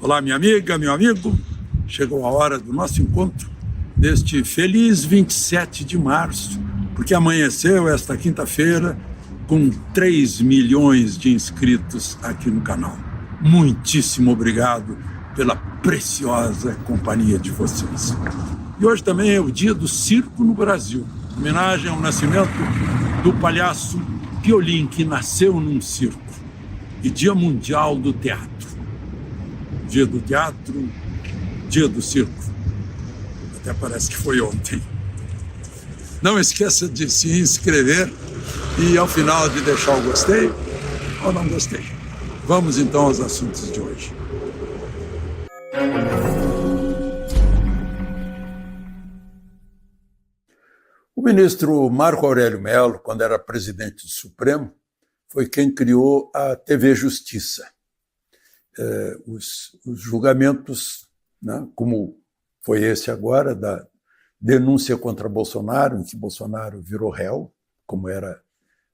Olá, minha amiga, meu amigo. Chegou a hora do nosso encontro neste feliz 27 de março, porque amanheceu esta quinta-feira com 3 milhões de inscritos aqui no canal. Muitíssimo obrigado pela preciosa companhia de vocês. E hoje também é o dia do circo no Brasil, homenagem ao nascimento do palhaço Piolín, que nasceu num circo, e Dia Mundial do Teatro. Dia do teatro, dia do circo. Até parece que foi ontem. Não esqueça de se inscrever e, ao final, de deixar o gostei ou não gostei. Vamos, então, aos assuntos de hoje. O ministro Marco Aurélio Mello, quando era presidente do Supremo, foi quem criou a TV Justiça. Os julgamentos, né, como foi esse agora, da denúncia contra Bolsonaro, em que Bolsonaro virou réu, como era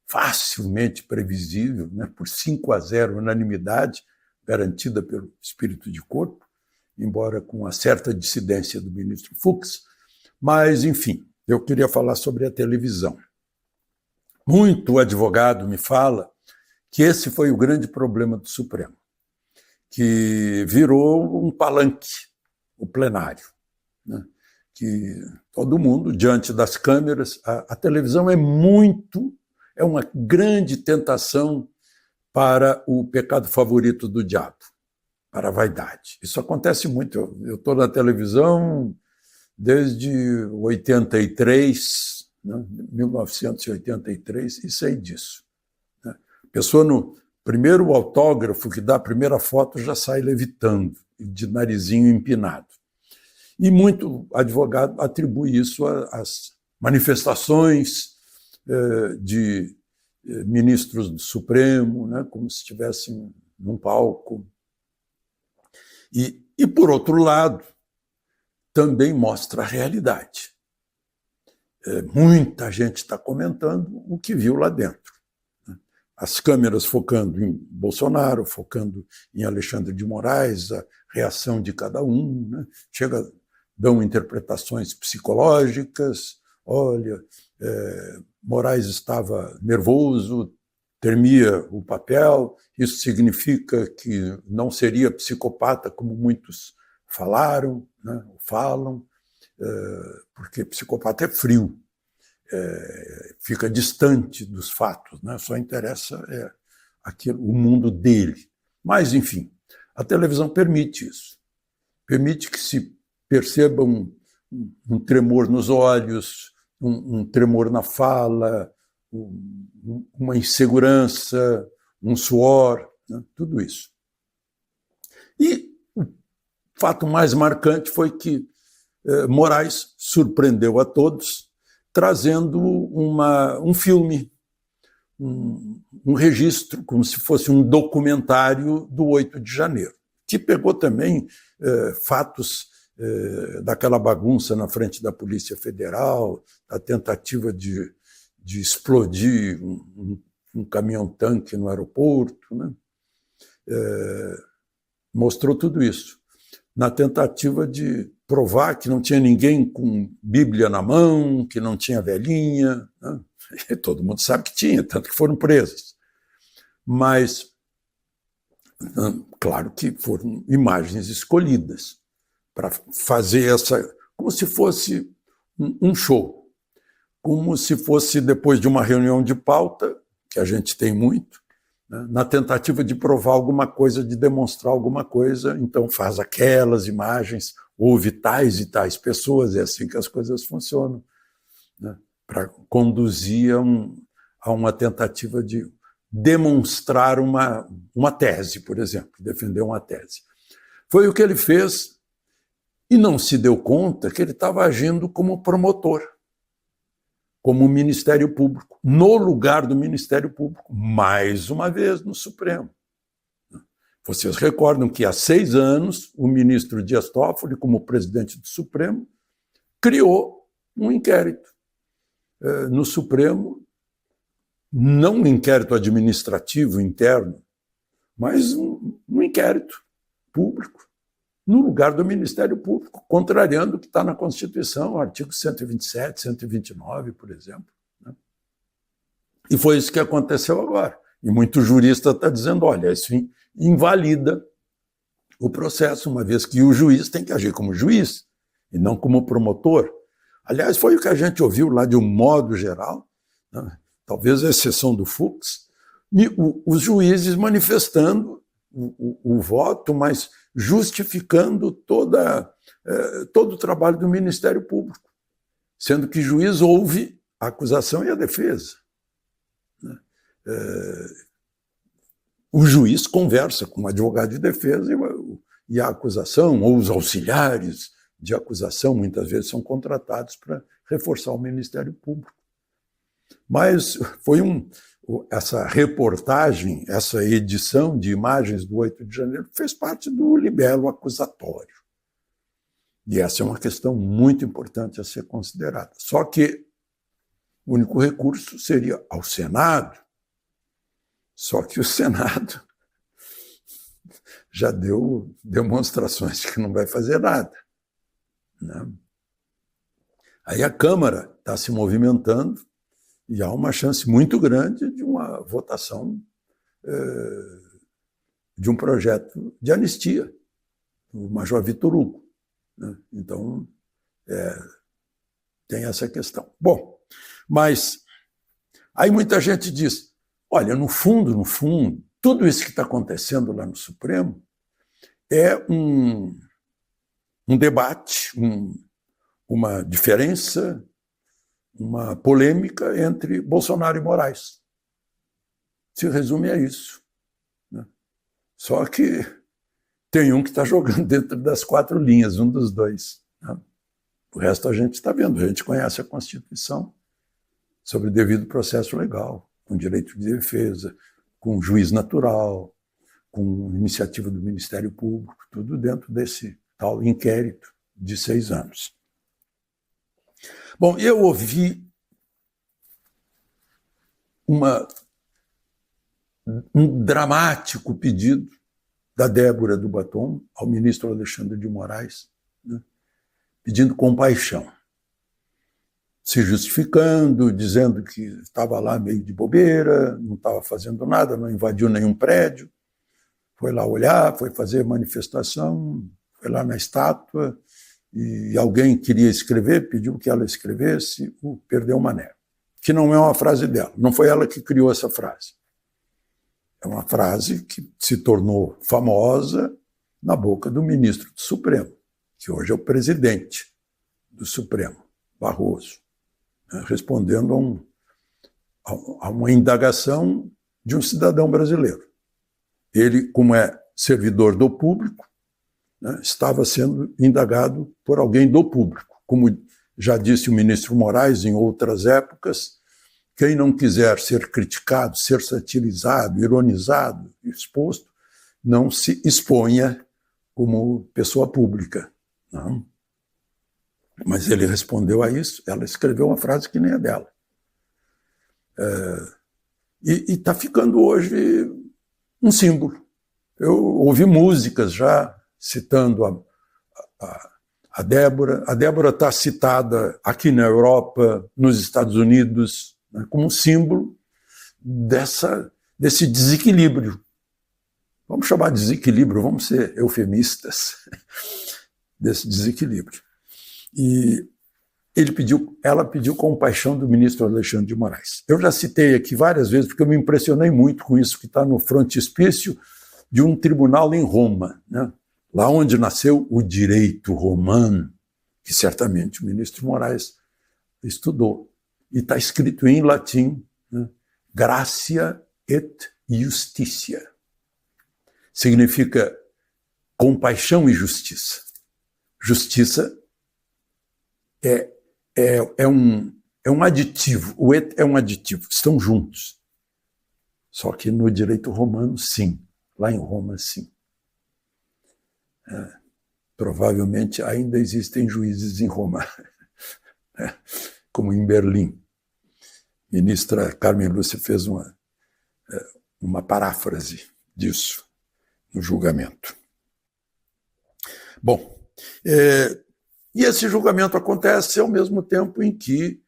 facilmente previsível, né, por 5-0, unanimidade, garantida pelo espírito de corpo, embora com uma certa dissidência do ministro Fux. Mas, enfim, eu queria falar sobre a televisão. Muito advogado me fala que esse foi o grande problema do Supremo, que virou um palanque, o plenário, né? Que todo mundo, diante das câmeras, a televisão é uma grande tentação para o pecado favorito do diabo, para a vaidade. Isso acontece muito. Eu estou na televisão desde 83, né? 1983, e sei disso. Né? A pessoa no primeiro autógrafo que dá a primeira foto já sai levitando, de narizinho empinado. E muito advogado atribui isso às manifestações de ministros do Supremo, né, como se estivessem num palco. E, por outro lado, também mostra a realidade. Muita gente está comentando o que viu lá dentro. As câmeras focando em Bolsonaro, focando em Alexandre de Moraes, a reação de cada um, né? Dão interpretações psicológicas. Olha, Moraes estava nervoso, temia o papel, isso significa que não seria psicopata, como muitos falaram, né? Falam, porque psicopata é frio. Fica distante dos fatos, né? Só interessa o mundo dele. Mas, enfim, a televisão permite isso. Permite que se perceba um tremor nos olhos, um tremor na fala, uma insegurança, um suor, né? Tudo isso. E o fato mais marcante foi que Moraes surpreendeu a todos, trazendo um filme, um registro, como se fosse um documentário do 8 de janeiro, que pegou também fatos daquela bagunça na frente da Polícia Federal, da tentativa de explodir um caminhão-tanque no aeroporto, né? Mostrou tudo isso, na tentativa de provar que não tinha ninguém com Bíblia na mão, que não tinha velhinha, né? E todo mundo sabe que tinha, tanto que foram presos. Mas, claro que foram imagens escolhidas para fazer como se fosse um show, como se fosse depois de uma reunião de pauta, que a gente tem muito, né? Na tentativa de provar alguma coisa, de demonstrar alguma coisa, então faz aquelas imagens, houve tais e tais pessoas, é assim que as coisas funcionam, né? Para conduzir a uma tentativa de demonstrar uma tese, por exemplo, defender uma tese. Foi o que ele fez e não se deu conta que ele estava agindo como promotor, como Ministério Público, no lugar do Ministério Público, mais uma vez no Supremo. Vocês recordam que há 6 anos o ministro Dias Toffoli, como presidente do Supremo, criou um inquérito no Supremo, não um inquérito administrativo interno, mas um inquérito público, no lugar do Ministério Público, contrariando o que está na Constituição, artigo 127, 129, por exemplo. Né? E foi isso que aconteceu agora. E muito jurista está dizendo, olha, isso invalida o processo, uma vez que o juiz tem que agir como juiz e não como promotor. Aliás, foi o que a gente ouviu lá de um modo geral, né? Talvez a exceção do Fux, os juízes manifestando o voto, mas justificando todo o trabalho do Ministério Público, sendo que o juiz ouve a acusação e a defesa. O juiz conversa com o advogado de defesa e a acusação, ou os auxiliares de acusação, muitas vezes são contratados para reforçar o Ministério Público. Mas foi essa reportagem, essa edição de imagens do 8 de janeiro, fez parte do libelo acusatório. E essa é uma questão muito importante a ser considerada. Só que o único recurso seria ao Senado. Só que o Senado já deu demonstrações de que não vai fazer nada. Né? Aí a Câmara está se movimentando e há uma chance muito grande de uma votação de um projeto de anistia, do Major Vitor Hugo. Né? Então, tem essa questão. Bom, mas aí muita gente diz, olha, no fundo, tudo isso que está acontecendo lá no Supremo é um debate, uma diferença, uma polêmica entre Bolsonaro e Moraes. Se resume a isso. Né? Só que tem um que está jogando dentro das 4 linhas, um dos dois. Né? O resto a gente está vendo, a gente conhece a Constituição sobre o devido processo legal, com direito de defesa, com juiz natural, com iniciativa do Ministério Público, tudo dentro desse tal inquérito de 6 anos. Bom, eu ouvi um dramático pedido da Débora do Batom ao ministro Alexandre de Moraes, né, pedindo compaixão, se justificando, dizendo que estava lá meio de bobeira, não estava fazendo nada, não invadiu nenhum prédio, foi lá olhar, foi fazer manifestação, foi lá na estátua, e alguém queria escrever, pediu que ela escrevesse o Perdeu Mané, que não é uma frase dela, não foi ela que criou essa frase. É uma frase que se tornou famosa na boca do ministro do Supremo, que hoje é o presidente do Supremo, Barroso, né, respondendo a uma indagação de um cidadão brasileiro. Ele, como é servidor do público, né, estava sendo indagado por alguém do público. Como já disse o ministro Moraes em outras épocas, quem não quiser ser criticado, ser satirizado, ironizado, exposto, não se exponha como pessoa pública. Não. Mas ele respondeu a isso, ela escreveu uma frase que nem é dela. E está ficando hoje um símbolo. Eu ouvi músicas já citando a Débora. A Débora está citada aqui na Europa, nos Estados Unidos, né, como um símbolo desse desequilíbrio. Vamos chamar de desequilíbrio, vamos ser eufemistas, desse desequilíbrio. E ela pediu compaixão do ministro Alexandre de Moraes. Eu já citei aqui várias vezes, porque eu me impressionei muito com isso que está no frontispício de um tribunal em Roma, né? Lá onde nasceu o direito romano, que certamente o ministro Moraes estudou. E está escrito em latim, né? Gratia et justitia. Significa compaixão e justiça. Justiça é um aditivo, o et é um aditivo, estão juntos. Só que no direito romano, sim. Lá em Roma, sim. Provavelmente ainda existem juízes em Roma, como em Berlim. A ministra Carmen Lúcia fez uma paráfrase disso no julgamento. Bom, e esse julgamento acontece ao mesmo tempo em que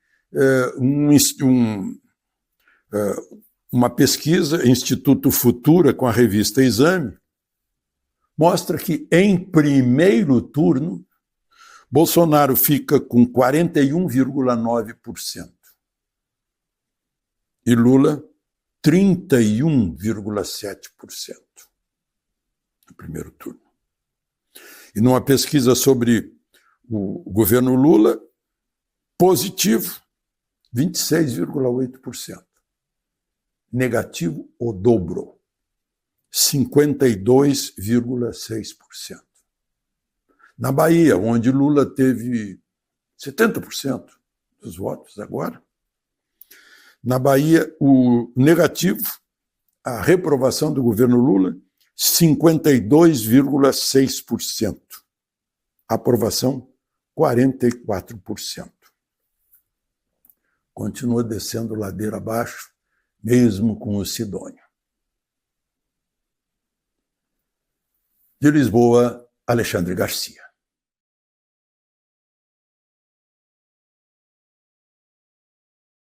uma pesquisa, Instituto Futura, com a revista Exame, mostra que, em primeiro turno, Bolsonaro fica com 41,9% e Lula 31,7% no primeiro turno. E numa pesquisa sobre o governo Lula, positivo, 26,8%. Negativo, o dobro, 52,6%. Na Bahia, onde Lula teve 70% dos votos agora, na Bahia, o negativo, a reprovação do governo Lula, 52,6%. Aprovação, 44%. Continua descendo ladeira abaixo, mesmo com o Sidônio. De Lisboa, Alexandre Garcia.